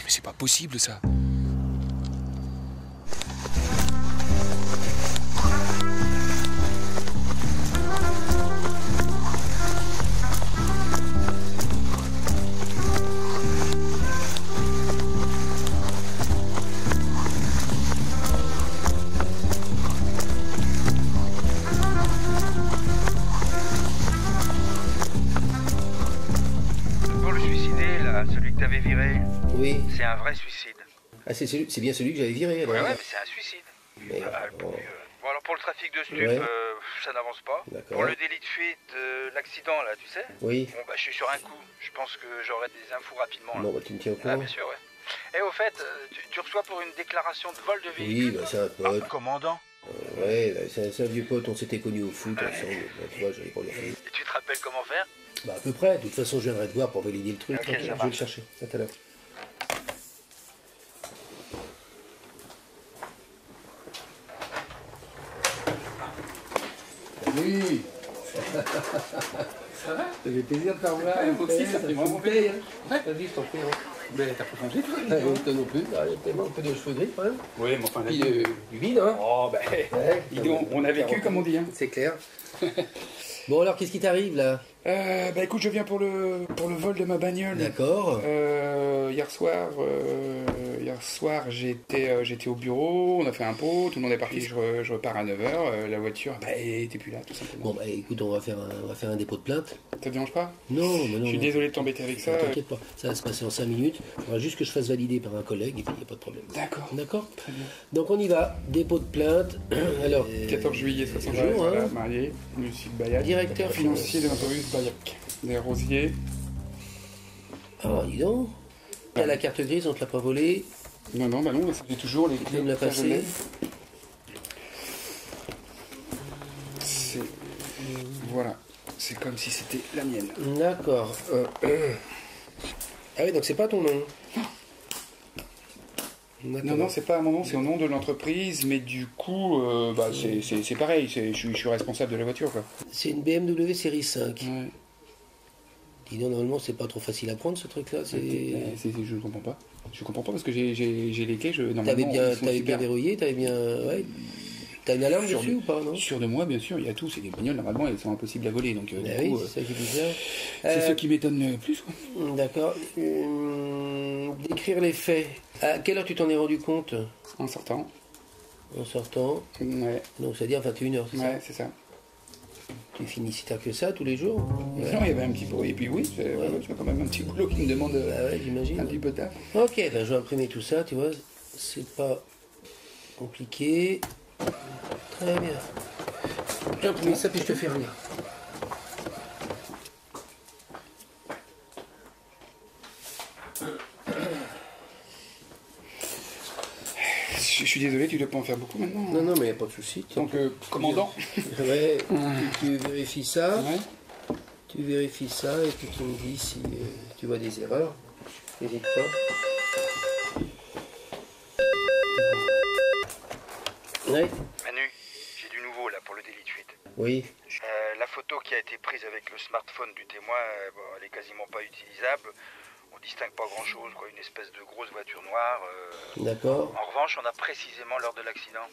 Mais c'est pas possible ça. Oui. C'est un vrai suicide. Ah, c'est bien celui que j'avais viré alors. Ouais, mais c'est un suicide. Mais, Bon, alors pour le trafic de stupes, ouais. ça n'avance pas. D'accord. Pour le délit de fuite, l'accident là, tu sais. Oui. Bon, bah je suis sur un coup. Je pense que j'aurai des infos rapidement. Là. Bon, bah tu me tiens au courant. Ah, bien sûr, ouais. Et au fait, tu reçois pour une déclaration de vol de véhicule. Oui, bah c'est un pote. Ah, commandant. Ouais, bah, c'est un vieux pote, on s'était connus au foot ensemble. Bah, tu vois, j'allais pas lui faire. Et tu te rappelles comment faire? Bah à peu près, de toute façon je viendrai te voir pour valider le truc. Ok, Okay, ça je vais le chercher, à tout à l'heure. Salut. Ça va? Ça fait plaisir de te revoir. Ouais, moi aussi, ça fait vraiment plaisir. Ouais. Vas-y, je t'en prie. Hein. Mais t'as pas changé, toi? Toi non plus, il y a tellement un peu de cheveux gris quand même. Oui, mais enfin, Puis du vide, hein. Oh, ben, on a vécu comme on dit, hein. C'est clair. Bon alors, qu'est-ce qui t'arrive là? Bah écoute, je viens pour le vol de ma bagnole. D'accord. Hier soir, j'étais au bureau, on a fait un pot, tout le monde est parti, je repars à 9h, la voiture, bah, elle était plus là, tout simplement. Bon bah écoute, on va faire un dépôt de plainte. Ça te dérange pas? Non, mais non. Je suis désolé de t'embêter avec ça. T'inquiète pas, ça va se passer en 5 minutes. Il faudra juste que je fasse valider par un collègue et puis il n'y a pas de problème. D'accord. D'accord. Très bien. Donc on y va, dépôt de plainte. Alors, 14 juillet 60 jour, voilà, hein. marié, Lucille Bayac. Directeur financier de l'entreprise Bayac. Des Rosiers. Ah, dis donc. T'as la carte grise, on te l'a pas volée. Non, bah non, j'ai toujours les Tu peux me la passer. Voilà, c'est comme si c'était la mienne. D'accord. Ah oui, donc c'est pas ton nom. Non, c'est pas mon nom, c'est au nom de l'entreprise, mais du coup, c'est pareil, je suis responsable de la voiture, quoi. C'est une BMW série 5. Ouais. Dis donc, normalement, c'est pas trop facile à prendre ce truc-là. Je comprends pas. Je comprends pas parce que j'ai les clés, T'avais bien verrouillé, t'avais bien. Ouais. T'as une alarme dessus ou pas, non? Sûr de moi, bien sûr, il y a tout. C'est des bagnoles, normalement, elles sont impossibles à voler. Donc, oui, c'est ça qui est bizarre. C'est ce qui m'étonne le plus, quoi. D'accord. Décrire les faits. À quelle heure tu t'en es rendu compte? En sortant. En sortant. Ouais. Donc, c'est-à-dire 21h, c'est ça? Ouais, c'est ça. Tu finis si tard que ça tous les jours? Ouais. Non, il y avait un petit peu. Et puis oui, tu as quand même un petit boulot qui me demande j'imagine. un petit peu de taf. Ok, ben, je vais imprimer tout ça, tu vois. C'est pas compliqué. Très bien. J'imprime ça puis je te fais venir. Je suis désolé, tu ne dois pas en faire beaucoup maintenant. Non, mais il n'y a pas de souci. Donc, commandant. Ouais, tu vérifies ça. Ouais. Tu vérifies ça et puis tu me dis si tu vois des erreurs. N'hésite pas. Ouais. Manu, j'ai du nouveau là pour le délit de fuite. Oui. La photo qui a été prise avec le smartphone du témoin, elle est quasiment pas utilisable. On distingue pas grand chose, quoi, une espèce de grosse voiture noire. D'accord. En revanche, on a précisément l'heure de l'accident.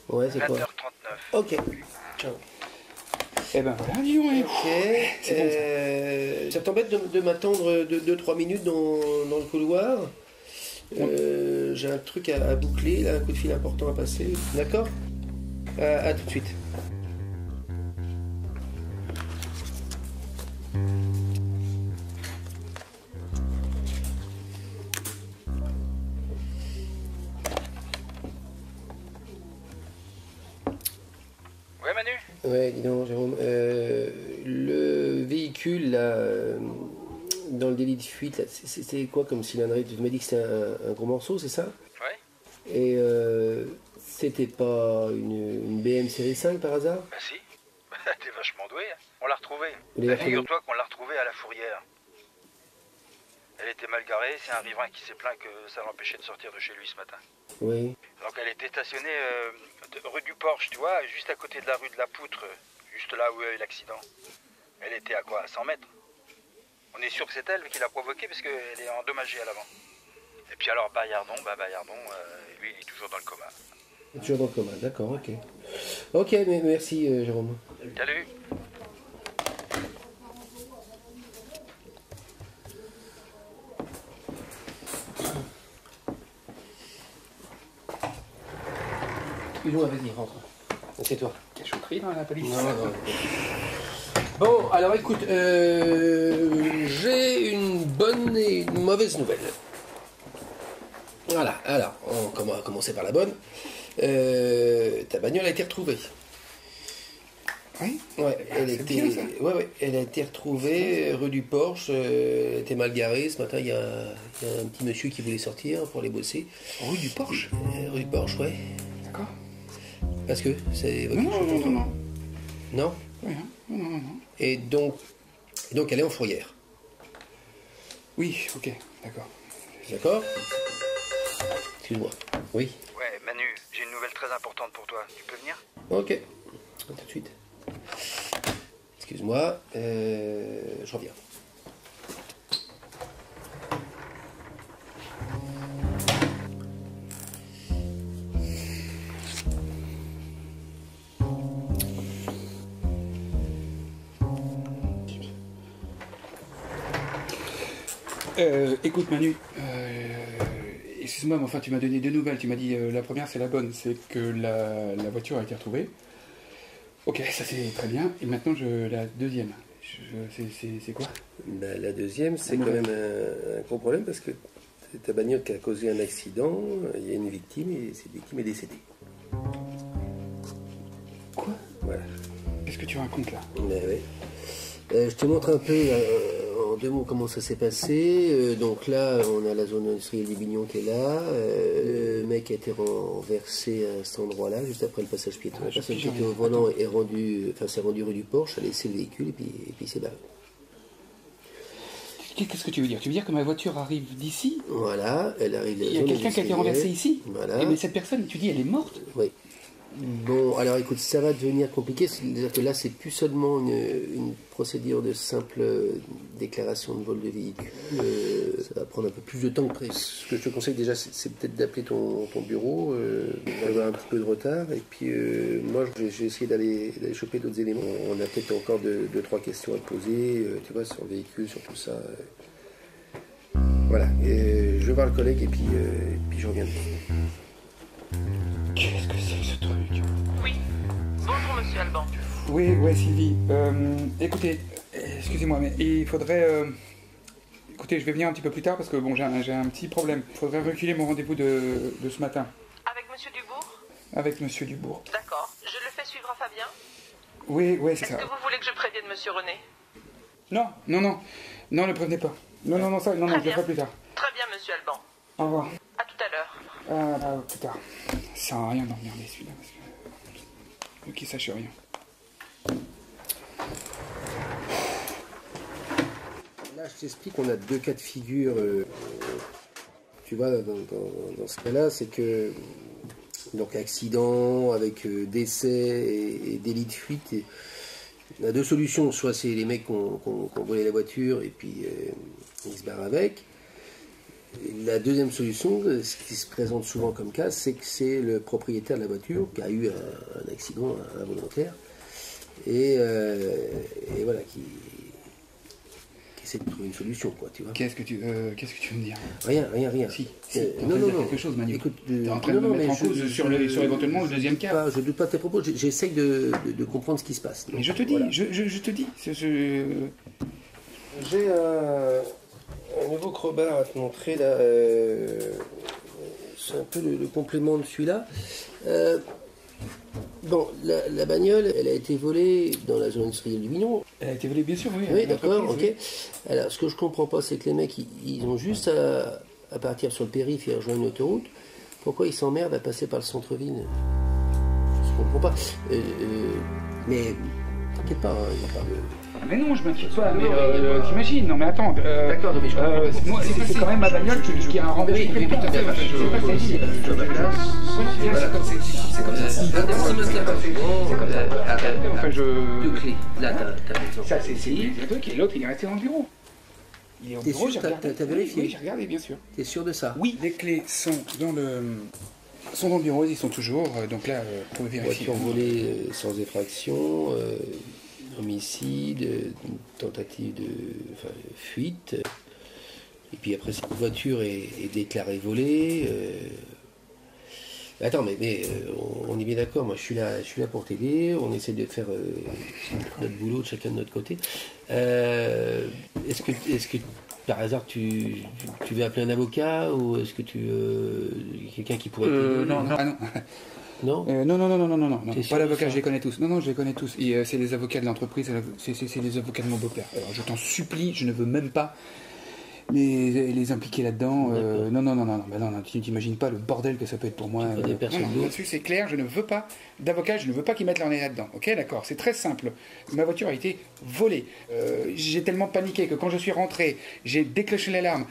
Ouais, c'est quoi? 20h39. Ok. Ciao. Eh ben voilà, dis donc. Ok. Ça t'embête de m'attendre 2-3 minutes dans le couloir? J'ai un truc à boucler, là, un coup de fil important à passer. D'accord? À tout de suite. Ouais, Manu? Ouais, dis donc, Jérôme. Le véhicule, là, dans le délit de fuite, là, c'était quoi comme cylindrée? Tu m'as dit que c'était un gros morceau, c'est ça? Ouais. Et c'était pas une BM série 5 par hasard? Bah si. T'es vachement doué. Hein. On l'a retrouvée. Vous l'avez retrouvée? Figure-toi qu'on l'a retrouvée à la Fourrière. Elle était mal garée, c'est un riverain qui s'est plaint que ça l'empêchait de sortir de chez lui ce matin. Oui. Donc elle était stationnée rue du Porche, tu vois, juste à côté de la rue de la Poutre, juste là où il y a eu l'accident. Elle était à quoi? À 100 mètres. On est sûr que c'est elle qui l'a provoqué parce qu'elle est endommagée à l'avant. Et puis alors Bayardon, lui il est toujours dans le coma. Toujours dans le coma, d'accord, ok. Ok, mais merci Jérôme. Salut. Excuse-moi, vas-y, rentre. C'est toi. Cachotterie dans la police. Non. Bon, alors écoute, j'ai une bonne et une mauvaise nouvelle. Voilà, alors, on va commencer par la bonne. Ta bagnole a été retrouvée. Oui. Ouais, elle bien, ça. elle a été retrouvée rue du Porche. Elle était mal garée. Ce matin, il y a un petit monsieur qui voulait sortir pour aller bosser. Rue du Porche. Rue du Porche, ouais. D'accord. Parce que c'est... Non. Non. Oui, hein. Non. Et donc elle est en fourrière. Oui, ok, d'accord. D'accord? Excuse-moi. Oui. Ouais, Manu, j'ai une nouvelle très importante pour toi. Tu peux venir? Ok. À tout de suite. Excuse-moi. Je reviens. Écoute Manu, excuse-moi, mais enfin tu m'as donné deux nouvelles. Tu m'as dit la première c'est la bonne, c'est que la voiture a été retrouvée. Ok, ça c'est très bien. Et maintenant la deuxième, c'est quoi? La deuxième, c'est quand même un gros problème parce que c'est ta bagnole qui a causé un accident. Il y a une victime et cette victime est décédée. Quoi? Voilà. Qu'est-ce que tu racontes là? Mais oui. Je te montre un peu en deux mots comment ça s'est passé. Donc là, on a la zone industrielle du Bignon qui est là. Le mec a été renversé à cet endroit-là, juste après le passage piéton. La personne qui était au volant s'est rendue rue du Porche, a laissé le véhicule et puis il s'est barré. Qu'est-ce que tu veux dire? Tu veux dire que ma voiture arrive d'ici? Voilà, elle arrive. Il y a quelqu'un qui a été renversé ici? Voilà. Mais cette personne, tu dis, elle est morte? Oui. Bon, alors écoute, ça va devenir compliqué, c'est-à-dire que là, c'est plus seulement une procédure de simple déclaration de vol de véhicule. Ça va prendre un peu plus de temps que prévu. Ce que je te conseille déjà, c'est peut-être d'appeler ton bureau. On va avoir un petit peu de retard. Et puis, moi, j'ai essayé d'aller choper d'autres éléments. On a peut-être encore deux, trois questions à te poser, tu vois, sur le véhicule, sur tout ça. Voilà, et je vais voir le collègue et puis je reviens. Qu'est-ce que c'est que ce truc? Oui. Bonjour, monsieur Alban. Oui, Sylvie. Écoutez, excusez-moi, mais il faudrait... Écoutez, je vais venir un petit peu plus tard parce que bon, j'ai un petit problème. Il faudrait reculer mon rendez-vous de ce matin. Avec monsieur Dubourg? Avec monsieur Dubourg. D'accord. Je le fais suivre à Fabien? Oui, c'est Est-ce ça. que vous voulez que je prévienne monsieur René? Non, ne le prévenez pas. Non, je le ferai plus tard. Très bien, monsieur Alban. Au revoir. À tout à l'heure. Plus tard. Ça sert à rien d'en regarder celui-là parce que... Qu'il sache rien. Là, je t'explique, on a deux cas de figure. Tu vois, dans ce cas-là, c'est que... Donc, accident avec décès et délit de fuite. Et on a deux solutions. Soit c'est les mecs qui ont volé la voiture et puis ils se barrent avec. La deuxième solution, ce qui se présente souvent comme cas, c'est que c'est le propriétaire de la voiture qui a eu un accident involontaire et voilà, qui essaie de trouver une solution, quoi, tu vois. Qu'est-ce que tu veux me dire? Rien. Si, Non, quelque chose, Manu. Écoute, t'es en train de me mettre en cause sur éventuellement le deuxième cas. Je doute pas de tes propos, j'essaye de comprendre ce qui se passe. Donc, Mais je te dis, voilà. je te dis. J'ai un nouveau crowbar à te montrer là. C'est un peu le complément de celui-là. Bon, la bagnole, elle a été volée dans la zone industrielle du Bignon. Elle a été volée, bien sûr, oui. Oui, d'accord, ok. Oui. Alors, ce que je comprends pas, c'est que les mecs, ils ont juste à partir sur le périph' et rejoindre une autoroute. Pourquoi ils s'emmerdent à passer par le centre-ville? Je comprends pas. Mais t'inquiète pas, il n'y a pas de... Mais non, je m'inquiète pas, mais t'imagines, non mais attends, D'accord, mais je comprends. moi, c'est quand même ma bagnole qui a un renversé. Oui, tout à fait. C'est comme ça. Enfin, Deux clés. Là, t'as raison. Ça, c'est le truc, et l'autre, il est resté dans le bureau. Il est au T'es bureau, sûr, j'ai regardé. t'as vérifié? Oui, j'ai regardé, bien sûr. T'es sûr de ça? Oui, les clés sont dans le bureau, ils sont toujours. Donc là, vous pouvez vérifier. Voiture volée sans effraction, homicide, tentative de fuite. Et puis après, cette voiture est déclarée volée. Attends, mais on est bien d'accord, moi je suis là pour t'aider, on essaie de faire notre boulot de chacun de notre côté. Est-ce que par hasard tu veux appeler un avocat ou est-ce que tu quelqu'un qui pourrait t'aider? Non, non. Ah non. Non Non, T'es sûr pas de l'avocat, ça? je les connais tous. Non, je les connais tous. Et, c'est les avocats de l'entreprise, c'est les avocats de mon beau-père. Alors je t'en supplie, je ne veux même pas les impliquer là-dedans. Non, tu n'imagines pas le bordel que ça peut être pour moi. Des personnes d'autres. Là-dessus, c'est clair, je ne veux pas d'avocat, je ne veux pas qu'ils mettent leur nez là-dedans. Ok, d'accord, c'est très simple. Ma voiture a été volée. J'ai tellement paniqué que quand je suis rentré, j'ai déclenché l'alarme.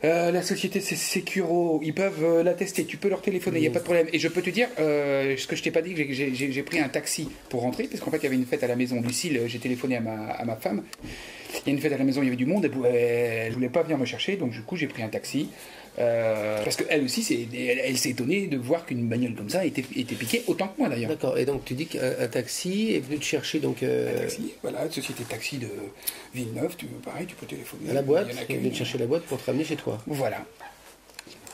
La société Securo, ils peuvent l'attester, tu peux leur téléphoner, il n'y a pas de problème. Et je peux te dire, ce que je t'ai pas dit, j'ai pris un taxi pour rentrer, parce qu'en fait il y avait une fête à la maison. Lucille, j'ai téléphoné à ma femme, il y a une fête à la maison, il y avait du monde, elle voulait pas venir me chercher, donc du coup j'ai pris un taxi. Parce qu'elle aussi, elle s'est étonnée de voir qu'une bagnole comme ça était piquée autant que moi d'ailleurs. D'accord, et donc tu dis qu'un taxi est venu te chercher donc Un taxi, voilà, une société de taxi de Villeneuve, pareil, tu peux téléphoner. à la boîte, Il y en a il est venu te qu'une. chercher la boîte pour te ramener chez toi. Voilà.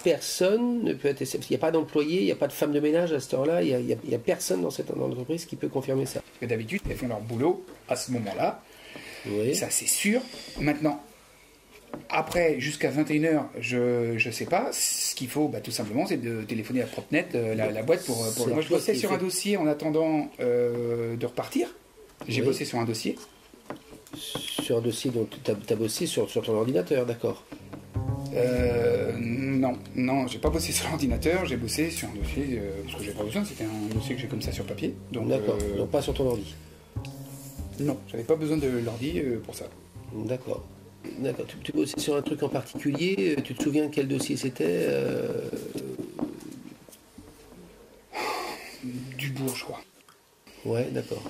Personne ne peut attester, parce qu'il n'y a pas d'employé, il n'y a pas de femme de ménage à cette heure-là, il n'y a personne dans l'entreprise qui peut confirmer ça. Parce que d'habitude, elles font leur boulot à ce moment-là. Oui. Ça, c'est sûr. Maintenant, après, jusqu'à 21h, je sais pas. Ce qu'il faut, tout simplement, c'est de téléphoner à Propnet, la boîte, pour... C'est Moi, je toi bossais qui sur fais- un dossier en attendant de repartir. J'ai Oui. bossé sur un dossier. Sur un dossier dont tu as bossé sur ton ordinateur, d'accord. Non, j'ai pas bossé sur l'ordinateur, j'ai bossé sur un dossier, parce que j'ai pas besoin, c'était un dossier que j'ai comme ça sur papier. Donc, D'accord, donc pas sur ton ordi. non, j'avais pas besoin de l'ordi pour ça. D'accord. D'accord. Tu bossais sur un truc en particulier, tu te souviens de quel dossier c'était Dubourg, je crois. Ouais, d'accord.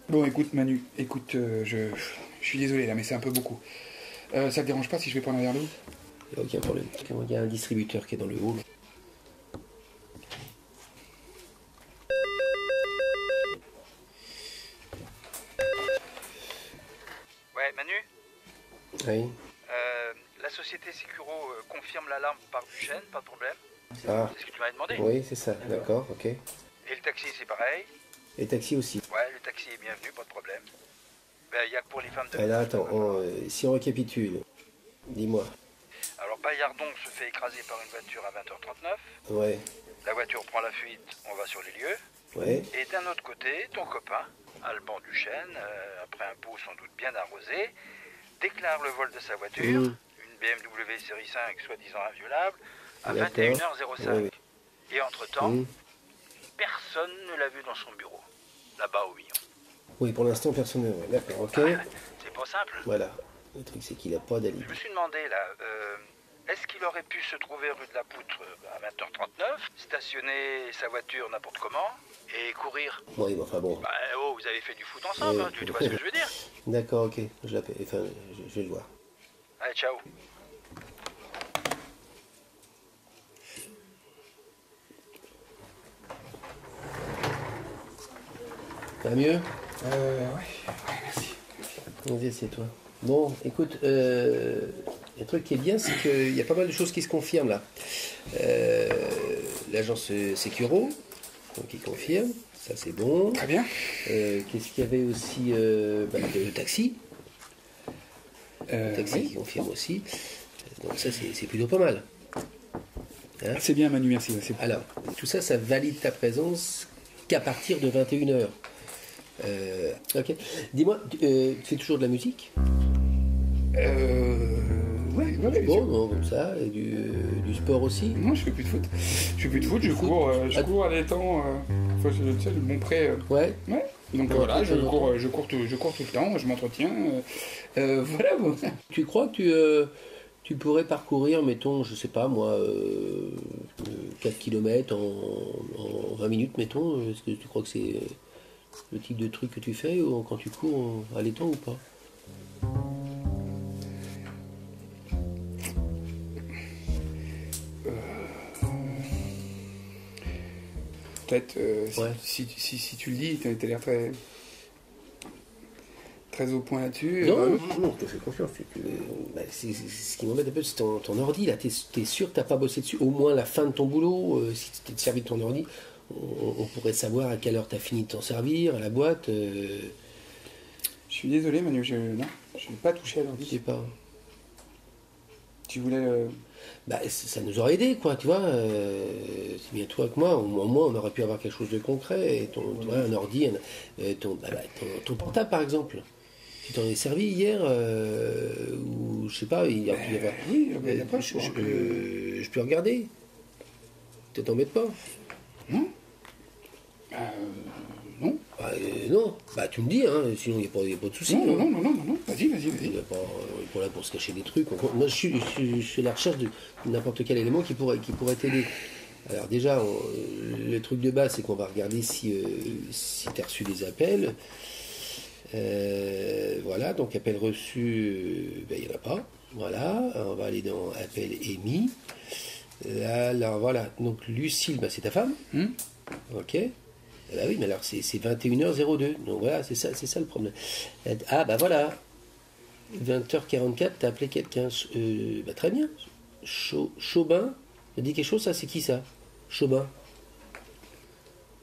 Bon, écoute Manu, je suis désolé là, mais c'est un peu beaucoup. Ça te dérange pas si je vais prendre un verre d'eau? Il n'y a aucun problème. Il y a un distributeur qui est dans le hall. Ouais, Manu, Oui. la société Securo confirme l'alarme par Duchesne, pas de problème. Ah, C'est ce que tu m'avais demandé. oui, c'est ça, d'accord, ok. Et le taxi, c'est pareil. Et taxi aussi. Ouais, le taxi est bienvenu, pas de problème. Ben, il y a que pour les femmes de... Alors attends, si on récapitule, dis-moi. Alors, Bayardon se fait écraser par une voiture à 20h39. Ouais, La voiture prend la fuite, on va sur les lieux. ouais, Et d'un autre côté, ton copain, Alban Duchesne, après un pot sans doute bien arrosé, déclare le vol de sa voiture, une BMW série 5 soi-disant inviolable, à D'accord. 21h05. Oui. Et entre-temps, Mmh. personne ne l'a vu dans son bureau, là-bas au Millon. Oui, pour l'instant, personne ne voit. D'accord, ok. C'est pas simple. Voilà. Le truc, c'est qu'il n'a pas d'alibi. Je me suis demandé, là, est-ce qu'il aurait pu se trouver rue de la Poutre à 20h39, stationner sa voiture n'importe comment, et courir? Oui, mais enfin bon. Bah, oh, vous avez fait du foot ensemble, hein, tu vois ce que je veux dire? D'accord, ok. Je l'appelle. Enfin, je vais le voir. Allez, ciao. Ça va mieux? Ouais, merci. Vas-y, c'est toi. Bon, écoute, le truc qui est bien, c'est qu'il y a pas mal de choses qui se confirment là. L'agence Securo, donc qui confirme, ça c'est bon. Très bien. Qu'est-ce qu'il y avait aussi le taxi. Le taxi Oui. qui confirme aussi. Donc ça c'est plutôt pas mal. Hein? C'est bien Manu, merci. Ouais, c'est... Alors, tout ça, ça valide ta présence qu'à partir de 21h. Ok. Dis-moi, tu fais toujours de la musique? Ouais, bien Bon, sûr. non, comme ça, et du sport aussi? Non, je fais plus de foot. Je fais plus de foot, je cours à l'étang. Enfin, tu sais, le bon prêt. Ouais. Ouais. Donc Ouais, voilà, ouais, je ouais. cours tout le temps, je m'entretiens. Voilà. Bon. Tu crois que tu pourrais parcourir, mettons, je sais pas moi, 4 km en 20 minutes, mettons? Est-ce que tu crois que c'est le type de truc que tu fais quand tu cours à l'étang ou pas? peut-être, Ouais. si tu le dis, t'as l'air très au point là-dessus. Non, non, je te fais confiance. Bah, ce qui m'embête un peu, c'est ton ordi. Là, t'es sûr que t'as pas bossé dessus? Au moins la fin de ton boulot, si tu t'es servi de ton ordi, on pourrait savoir à quelle heure t'as fini de t'en servir, à la boîte. Je suis désolé, Manu, je n'ai pas touché à Je l'ordi. sais pas. Tu voulais... Bah, ça nous aurait aidé, quoi, tu vois. C'est bien toi que moi. Au moins, on aurait pu avoir quelque chose de concret. Et tu vois, un ordi, ton portable, par exemple. Tu t'en es servi hier, ou je sais pas, il y a pu y avoir. Oui, après, je peux regarder. Ça t'embête pas? Non. Non. Non. Bah, tu me dis, hein, sinon il n'y a pas de souci. Non, hein. non. Vas-y. Il n'est pas là pour se cacher des trucs. Moi, je suis à la recherche de n'importe quel élément qui pourrait t'aider. Alors déjà, le truc de base, c'est qu'on va regarder si tu as reçu des appels. Voilà, donc appel reçu, il n'y en a pas. Voilà, on va aller dans appel émis. Là, voilà, donc Lucille, c'est ta femme. Ok. Bah oui, mais alors c'est 21h02. Donc voilà, c'est ça le problème. Ah bah voilà. 20h44, t'as appelé quelqu'un. Très bien. Chaubin. Ça dit quelque chose, ça? C'est qui ça? Chaubin.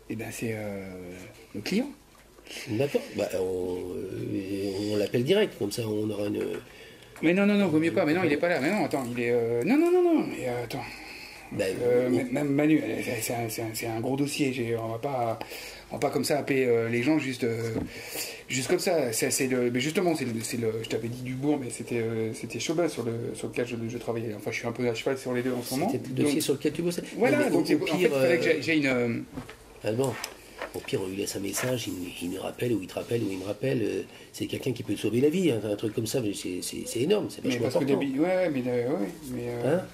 Eh ben c'est le client. D'accord. Bah, on l'appelle direct, comme ça on aura une. Mais non, vaut mieux pas. Mais non, il est pas là. Mais non, attends, il est. Non. Mais attends. Bah, Même Manu, c'est un gros dossier. On va pas comme ça appeler les gens juste comme ça. Mais justement, je t'avais dit Dubourg, mais c'était Chaubin sur lequel je travaillais. Enfin, je suis un peu à cheval sur les deux en ce moment. C'était le dossier sur lequel tu bossais. Voilà. Mais Donc en fait, il fallait que j'ai une. Allemand. Au pire, on lui laisse un message, il nous rappelle, ou il te rappelle, ou il me rappelle. C'est quelqu'un qui peut te sauver la vie, hein, un truc comme ça. Mais c'est énorme, c'est Mais vachement parce que important. mais. Hein?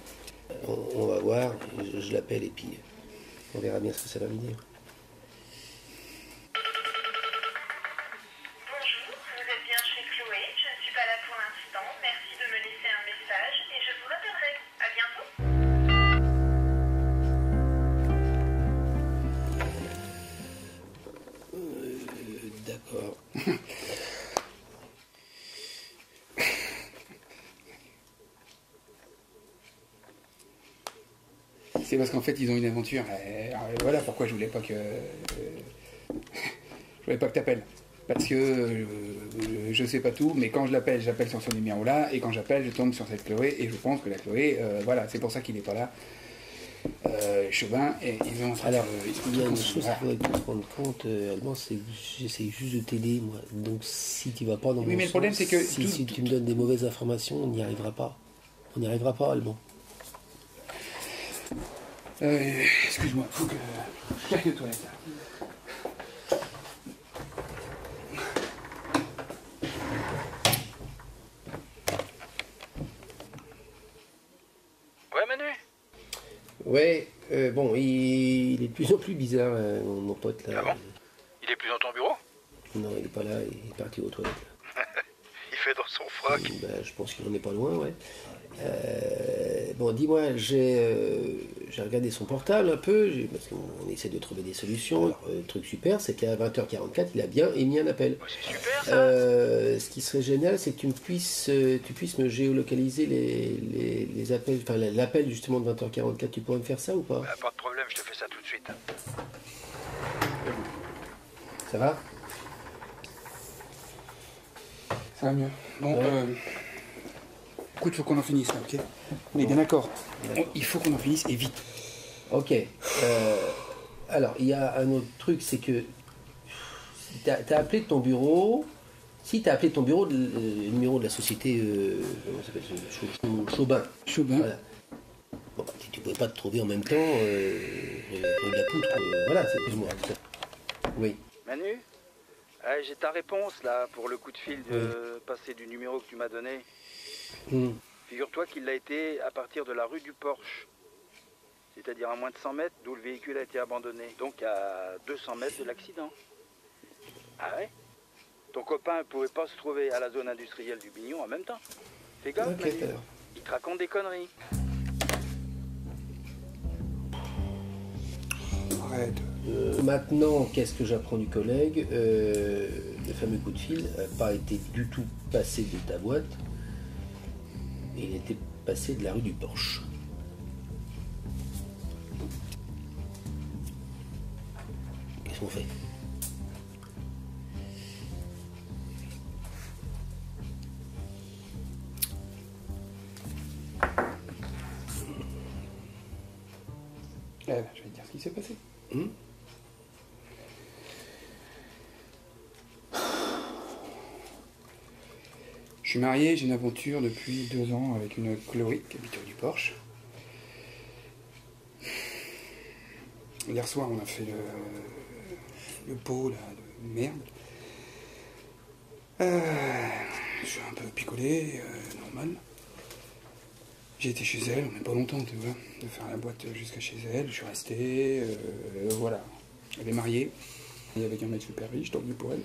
On va voir, je l'appelle et puis on verra bien ce que ça va lui dire. Bonjour, vous êtes bien chez Chloé, je ne suis pas là pour l'instant, merci de me laisser un message et je vous rappellerai. À bientôt. D'accord. C'est parce qu'en fait, ils ont une aventure. Voilà pourquoi je voulais pas que t'appelles. Parce que je sais pas tout, mais quand j'appelle sur ce numéro-là, et quand j'appelle, je tombe sur cette Chloé, et je pense que la Chloé, voilà, c'est pour ça qu'il n'est pas là. Chauvin, et ils ont. Alors, il y a une chose qu'il faudrait que tu te rendes compte, Allemand, c'est que j'essaie juste de t'aider, moi. Donc, si tu vas pas dans mon mais le sens, problème, c'est que si tu me donnes des mauvaises informations, on n'y arrivera pas. On n'y arrivera pas, Allemand. Excuse-moi, faut que je cherche les toilettes. Ouais, Manu? Ouais, bon, il est de plus en plus bizarre, mon pote, là. Ah bon? Il est plus dans ton bureau? Non, il est pas là, il est parti aux toilettes. Il fait dans son froc. Je pense qu'il en est pas loin, ouais. Bon, dis-moi, j'ai regardé son portable un peu, parce qu'on essaie de trouver des solutions. Alors, le truc super, c'est qu'à 20h44, il a bien émis un appel. Oh, c'est super ça. Ce qui serait génial, c'est que tu puisses me géolocaliser les appels, enfin l'appel justement de 20h44. Tu pourrais me faire ça ou pas? Pas de problème, je te fais ça tout de suite. Ça va? Ça va mieux. Bon, écoute, faut qu'on en finisse là, ok? On est bien d'accord. Il faut qu'on en finisse et vite. Ok. Alors, il y a un autre truc, c'est que t'as appelé de ton bureau. Si t'as appelé de ton bureau, le numéro de la société, comment ça s'appelle, Chaubin. Chaubin. Voilà. Bon, tu pouvais pas te trouver en même temps rue de la Poutre. Voilà, c'est plus ou moins. Oui. Manu, j'ai ta réponse là pour le coup de fil passé du numéro que tu m'as donné. Figure-toi qu'il l'a été à partir de la rue du Porche, c'est-à-dire à moins de 100 mètres d'où le véhicule a été abandonné, donc à 200 mètres de l'accident. Ah ouais? Ton copain ne pouvait pas se trouver à la zone industrielle du Bignon en même temps. Fais gaffe, Ok, Manu. alors. Il te raconte des conneries. Arrête. Maintenant, qu'est-ce que j'apprends du collègue? Le fameux coup de fil n'a pas été du tout passé de ta boîte. Il était passé de la rue du Porche. Qu'est-ce qu'on fait? Je vais te dire ce qui s'est passé. Je suis marié, j'ai une aventure depuis 2 ans avec une Chloé qui habite rue du Porche. Hier soir, on a fait le pot là, de merde. Je suis un peu picolé, normal. J'ai été chez elle, on n'est pas longtemps, tu vois, de faire la boîte jusqu'à chez elle. Je suis resté, voilà. Elle est mariée, et avec un mec super riche, tant mieux pour elle.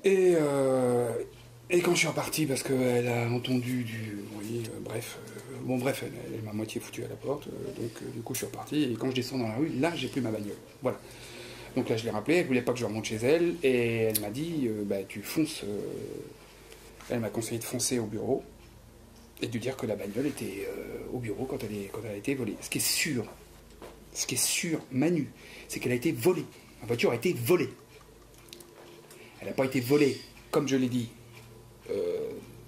Et quand je suis reparti, parce qu'elle a entendu du bruit, bref, elle m'a moitié foutu à la porte, donc du coup je suis reparti, et quand je descends dans la rue, là j'ai plus ma bagnole, voilà. Donc là je l'ai rappelé, elle voulait pas que je remonte chez elle, et elle m'a dit, tu fonces, elle m'a conseillé de foncer au bureau, et de lui dire que la bagnole était au bureau quand elle a été volée. Ce qui est sûr, Manu, c'est qu'elle a été volée, ma voiture a été volée. Elle n'a pas été volée, comme je l'ai dit,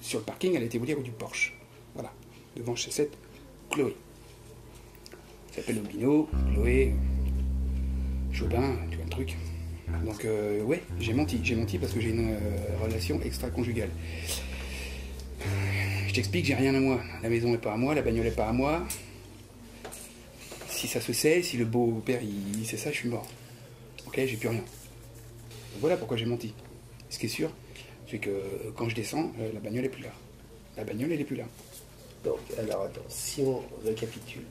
sur le parking, elle a été volée rue du Porche. Voilà, devant chez cette Chloé. Elle s'appelle Obino, Chloé, Jobin, tu vois le truc. Donc, ouais, j'ai menti parce que j'ai une relation extra-conjugale. Je t'explique, j'ai rien à moi. La maison n'est pas à moi, la bagnole n'est pas à moi. Si ça se sait, si le beau-père il sait ça, je suis mort. Ok, j'ai plus rien. Voilà pourquoi j'ai menti. Ce qui est sûr, c'est que quand je descends, la bagnole n'est plus là. La bagnole, elle n'est plus là. Donc, alors attends, si on récapitule,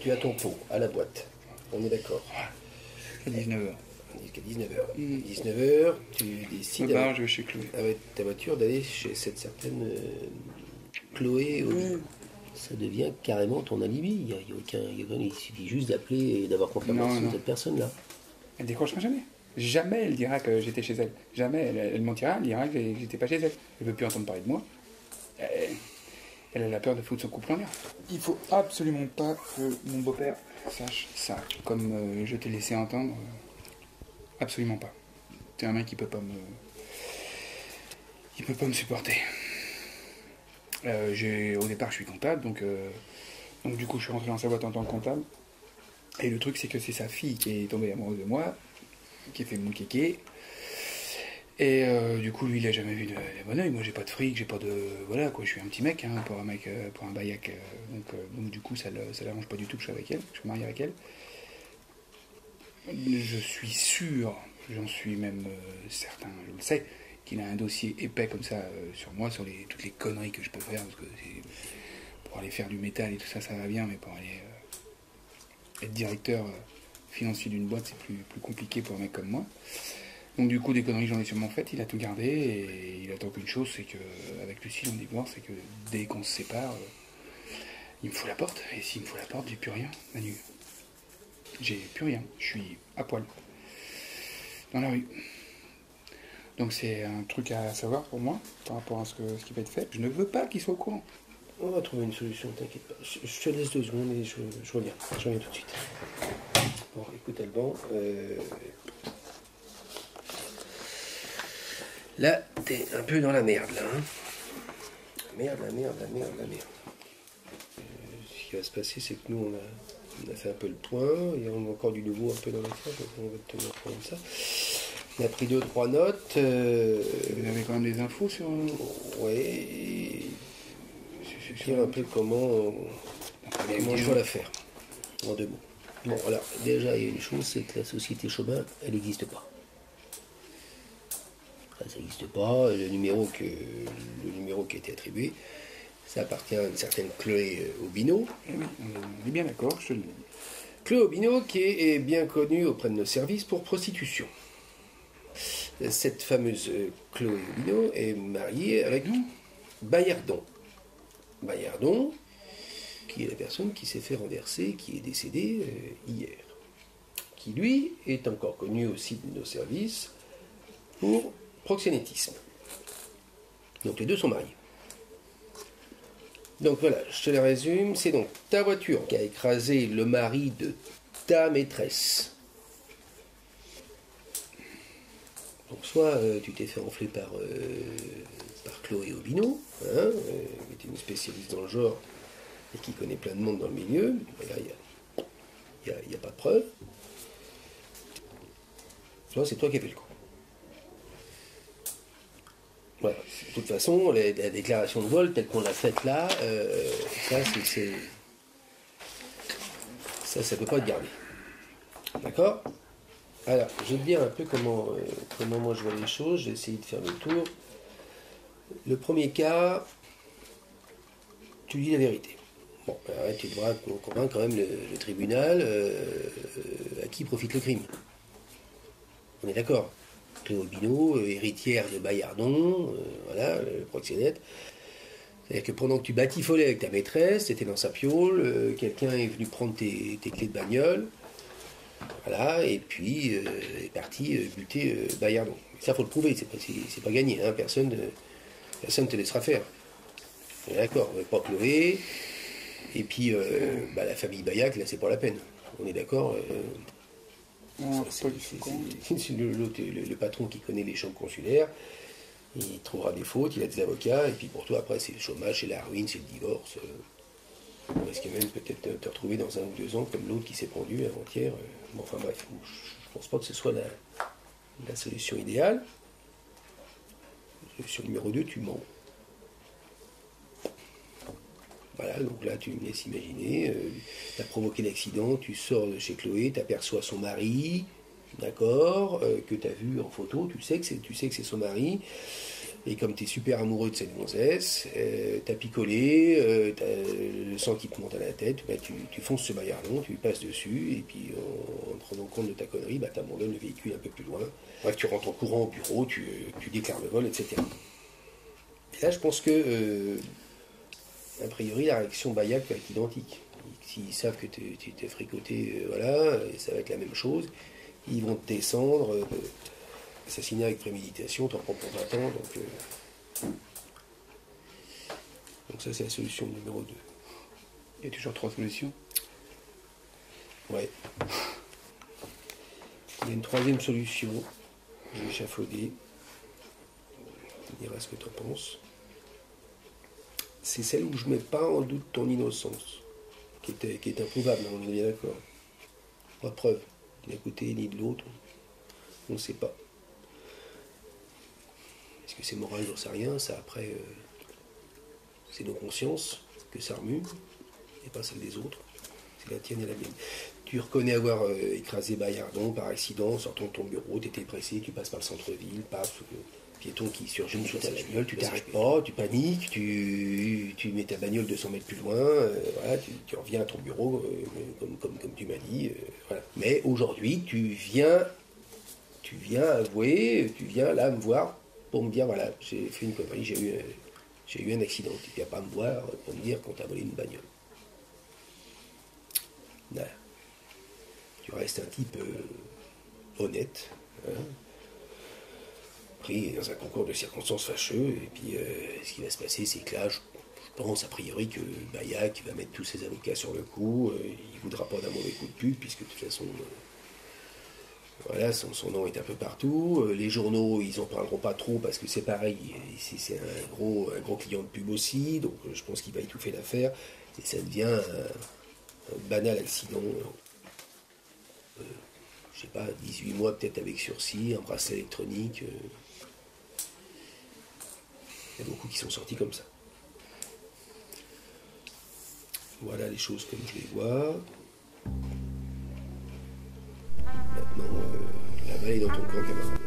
tu as ton pot à la boîte, on est d'accord? À 19h. Jusqu'à 19h. 19h, tu décides Je vais chez Chloé. avec ta voiture d'aller chez cette certaine Chloé. Ça devient carrément ton alibi. Il suffit juste d'appeler et d'avoir confirmation de cette personne-là. Elle décrochera jamais. Jamais elle dira que j'étais chez elle. Jamais elle mentira, elle dira que j'étais pas chez elle. Elle veut plus entendre parler de moi. Elle a la peur de foutre son couple en l'air. Il faut absolument pas que mon beau-père sache ça. Comme je t'ai laissé entendre, absolument pas. T'es un mec qui peut pas me supporter. Au départ, je suis comptable, donc du coup, je suis rentré dans sa boîte en tant que comptable. Et le truc, c'est que c'est sa fille qui est tombée amoureuse de moi, qui a fait mon kéké. Et du coup, lui, il a jamais vu de bon oeil. Moi, j'ai pas de fric, j'ai pas de... Voilà, quoi, je suis un petit mec, hein, pour un baillac. Donc du coup, ça l'arrange pas du tout que je sois avec elle, que je suis marié avec elle. Je suis sûr, j'en suis même certain, je le sais, qu'il a un dossier épais comme ça sur moi, sur toutes les conneries que je peux faire, parce que pour aller faire du métal et tout ça, ça va bien, mais pour aller être directeur financier d'une boîte, c'est plus compliqué pour un mec comme moi. Donc du coup, des conneries, j'en ai sûrement faites, il a tout gardé, et il attend qu'une chose, c'est qu'avec Lucie, on divorce, c'est que dès qu'on se sépare, il me fout la porte, et s'il me fout la porte, j'ai plus rien, Manu. J'ai plus rien, je suis à poil, dans la rue. Donc c'est un truc à savoir pour moi, par rapport à ce qui va être fait. Je ne veux pas qu'il soit au courant. On va trouver une solution, t'inquiète pas. Je te laisse 2 secondes et je reviens. Je reviens tout de suite. Bon, écoute Alban, là, t'es un peu dans la merde, là. Hein. La merde. Ce qui va se passer, c'est que nous, on a fait un peu le point. Il y a encore du nouveau un peu dans l'affaire, donc on va te tenir au courant de ça. On a pris 2-3 notes. Vous avez quand même des infos sur... Ouais. Dire un peu comment je vois l'affaire, en 2 mots. Bon, alors, déjà, il y a une chose, c'est que la société Chobin, elle n'existe pas. Ça n'existe pas. Le numéro qui a été attribué, ça appartient à une certaine Chloé Obino. Oui, on est bien d'accord, je te le dis. Chloé Obino, qui est bien connue auprès de nos services pour prostitution. Cette fameuse Chloé Obino est mariée avec Bayardon. Bayardon, qui est la personne qui s'est fait renverser, qui est décédée hier. Qui, lui, est encore connu aussi de nos services pour proxénétisme. Donc les deux sont mariés. Donc voilà, je te les résume. C'est donc ta voiture qui a écrasé le mari de ta maîtresse. Donc soit tu t'es fait enfler par Chloé Obino, hein, qui était une spécialiste dans le genre et qui connaît plein de monde dans le milieu. Là, il n'y a pas de preuve. Soit c'est toi qui as fait le coup. Voilà. De toute façon, la déclaration de vol telle qu'on l'a faite là, ça ne peut pas être gardé. D'accord? Alors, je vais te dire un peu comment moi je vois les choses. J'ai essayé de faire le tour. Le premier cas, tu dis la vérité. Bon, alors, tu devras convaincre quand même le tribunal à qui profite le crime. On est d'accord? Chloé Obino, héritière de Bayardon, voilà, le proxénète. C'est-à-dire que pendant que tu batifolais avec ta maîtresse, tu étais dans sa piole, quelqu'un est venu prendre tes clés de bagnole, voilà, et puis est parti buter Bayardon. Ça, faut le prouver, c'est pas gagné, hein, personne ne te laissera faire. On est d'accord, pas Chloé, et puis la famille Bayac, là, c'est pas la peine. On est d'accord. Le patron qui connaît les chambres consulaires, il trouvera des fautes, il a des avocats, et puis pour toi, après, c'est le chômage, c'est la ruine, c'est le divorce. On risque même peut-être te retrouver dans 1 ou 2 ans, comme l'autre qui s'est pendu avant-hier. Bon, enfin bref, je pense pas que ce soit la solution idéale. Solution numéro 2, tu mens. Voilà, donc là, tu me laisses imaginer, tu as provoqué l'accident, tu sors de chez Chloé, tu aperçois son mari, d'accord, que tu as vu en photo, tu sais que c'est son mari, et comme tu es super amoureux de cette gonzesse, tu as picolé, t'as le sang qui te monte à la tête, bah, tu fonces ce Bayardon, tu lui passes dessus, et puis en prenant compte de ta connerie, bah, tu abandonnes le véhicule un peu plus loin. Bref, tu rentres en courant au bureau, tu déclares le vol, etc. Et là, je pense que... a priori, la réaction Bayac va être identique. S'ils savent que tu t'es fricoté, voilà, et ça va être la même chose, ils vont te descendre, assassiner avec préméditation, t'en prends pour 20 ans, donc ça c'est la solution numéro 2. Il y a toujours 3 solutions. Ouais. Il y a une 3e solution, je vais échafauder, tu me diras ce que tu en penses. C'est celle où je ne mets pas en doute ton innocence, qui est improuvable, on est bien d'accord. Pas de preuve, ni d'un côté ni de l'autre, on ne sait pas. Est-ce que c'est moral, j'en sais rien, ça après, c'est nos consciences que ça remue, et pas celle des autres, c'est la tienne et la mienne. Tu reconnais avoir écrasé Bayardon par accident, en sortant de ton bureau, tu étais pressé, tu passes par le centre-ville, paf, piéton qui surgit sous ta bagnole, tu t'arrêtes pas, tu paniques, tu mets ta bagnole 200 mètres plus loin, voilà, tu reviens à ton bureau, comme tu m'as dit, voilà. Mais aujourd'hui, tu viens avouer, tu viens là me voir pour me dire, voilà, j'ai fait une connerie, j'ai eu un accident. Tu viens pas me voir pour me dire qu'on t'a volé une bagnole. Voilà. Tu restes un type honnête, hein, pris dans un concours de circonstances fâcheux, et puis ce qui va se passer, c'est que là, je pense a priori que Bayac va mettre tous ses avocats sur le coup, il ne voudra pas d'un mauvais coup de pub, puisque de toute façon, voilà, son nom est un peu partout, les journaux, ils n'en parleront pas trop, parce que c'est pareil, c'est un gros client de pub aussi, donc je pense qu'il va étouffer l'affaire, et ça devient un banal accident, je sais pas, 18 mois peut-être avec sursis, un bracelet électronique. Il y a beaucoup qui sont sortis comme ça. Voilà les choses comme je les vois. Maintenant, la balle est dans ton camp, camarade.